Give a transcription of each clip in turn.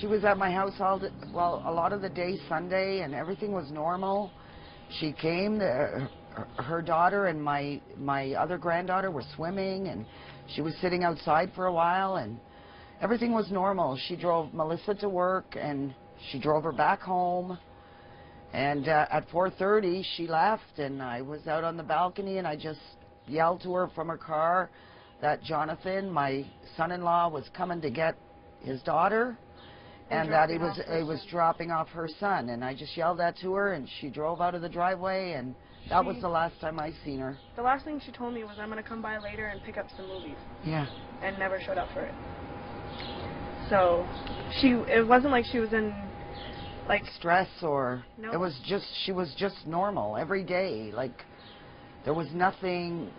She was at my house well, a lot of the day Sunday, and everything was normal. She came, her daughter and my other granddaughter were swimming, and she was sitting outside for a while, and everything was normal. She drove Melissa to work, and she drove her back home. And at 4:30, she left, and I was out on the balcony, and I just yelled to her from her car that Jonathan, my son-in-law, was coming to get his daughter, and that he was dropping off her son. And I just yelled that to her, and she drove out of the driveway, and that was the last time I seen her. The last thing she told me was, I'm going to come by later and pick up some movies. Yeah. And never showed up for it. So, it wasn't like she was in, like... stress or... No. It was just, she was just normal every day. Like, there was nothing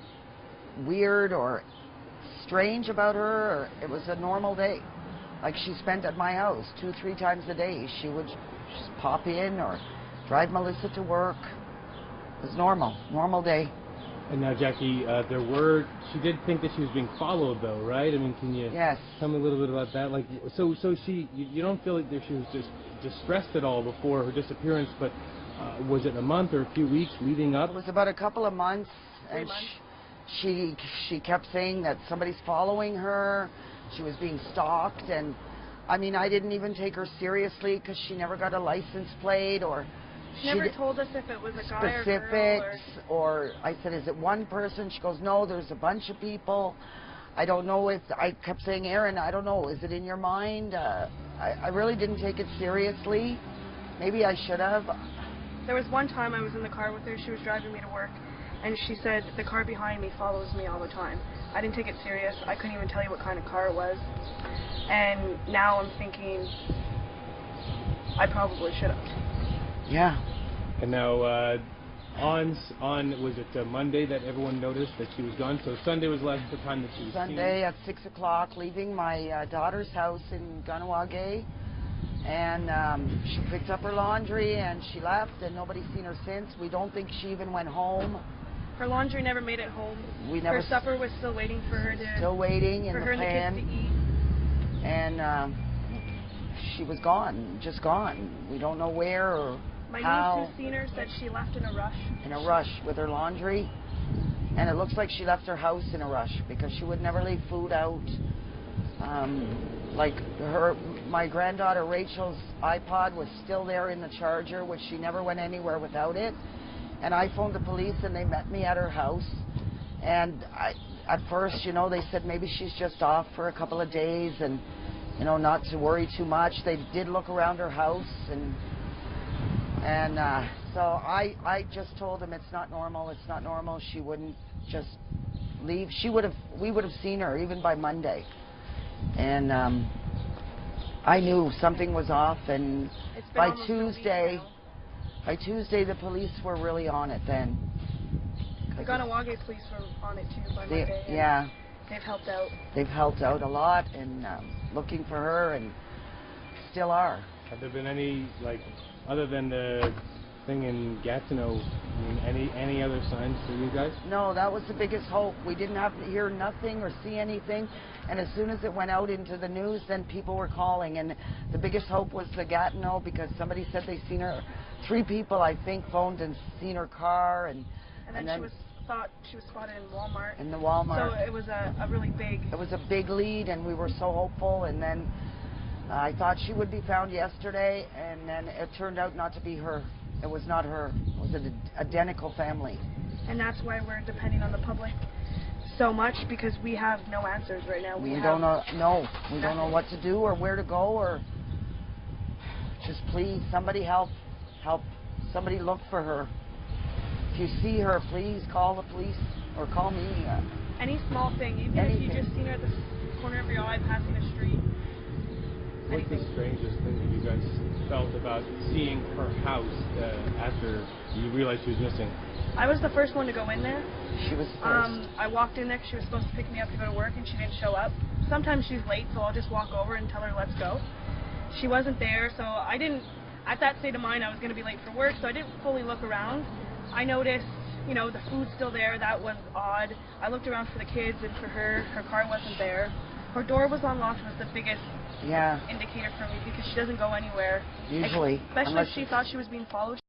weird or strange about her. Or it was a normal day. Like she spent at my house 2-3 times a day. She would just pop in or drive Melissa to work. It was normal day. And now, Jackie, she did think that she was being followed, though, right? I mean, can you tell me a little bit about that? Like, so you don't feel like she was just distressed at all before her disappearance, but was it a month or a few weeks leading up? It was about a couple of months, and she kept saying that somebody's following her. She was being stalked, and I mean, I didn't even take her seriously because she never got a license plate, or she never told us if it was a guy specifics, or girl, or I said, is it one person? She goes, no, there's a bunch of people. I don't know if, I kept saying, Aaron, I don't know, is it in your mind? I really didn't take it seriously. Maybe I should have. There was one time I was in the car with her, she was driving me to work, and she said, the car behind me follows me all the time. I didn't take it serious. I couldn't even tell you what kind of car it was. And now I'm thinking, I probably should have. Yeah. And now, was it Monday that everyone noticed that she was gone? So Sunday was the last time that she was Sunday at 6 o'clock, leaving my daughter's house in Chateauguay. And she picked up her laundry and she left, and nobody's seen her since. We don't think she even went home. Her laundry never made it home. Her supper was still waiting for her to... Still waiting in the pan. For her and the kids to eat. And she was gone, just gone. We don't know where or My how. niece who's seen her said she left in a rush. In a rush with her laundry. And it looks like she left her house in a rush because she would never leave food out. Like my granddaughter Rachel's iPod was still there in the charger, which she never went anywhere without it. And I phoned the police, and they met me at her house. And at first, you know, they said maybe she's just off for a couple of days, and you know, not to worry too much. They did look around her house, and so I just told them it's not normal. It's not normal. She wouldn't just leave. We would have seen her even by Monday. And I knew something was off, and by Tuesday, the police were really on it then. The Chateauguay police were on it too by Monday. Yeah. They've helped out. They've helped out a lot, and looking for her, and still are. Have there been any, like, other than the thing in Gatineau, I mean, any other signs for you guys? No, that was the biggest hope. We didn't have to hear nothing or see anything, and as soon as it went out into the news, then people were calling, and the biggest hope was the Gatineau, because somebody said they seen her. 3 people, I think, phoned and seen her car, and then she thought she was spotted in Walmart. In the Walmart. So it was a really big... It was a big lead, and we were so hopeful, and then I thought she would be found yesterday, and then it turned out not to be her. It was not her. It was an identical family. And that's why we're depending on the public so much, because we have no answers right now. We don't know. No, we don't know what to do or where to go, or just please, somebody help. Somebody look for her. If you see her, please call the police or call me. Any small thing, even if you just seen her at the corner of your eye passing a street. What's the strangest thing that you guys felt about seeing her house after you realized she was missing? I was the first one to go in there. She was first. I walked in there because she was supposed to pick me up to go to work, and she didn't show up. Sometimes she's late, so I'll just walk over and tell her let's go. She wasn't there, so I didn't... At that state of mind, I was going to be late for work, so I didn't fully look around. I noticed, you know, the food's still there. That was odd. I looked around for the kids and for her. Her car wasn't there. Her door was unlocked was the biggest indicator for me because she doesn't go anywhere. Usually. Especially if she thought she was being followed.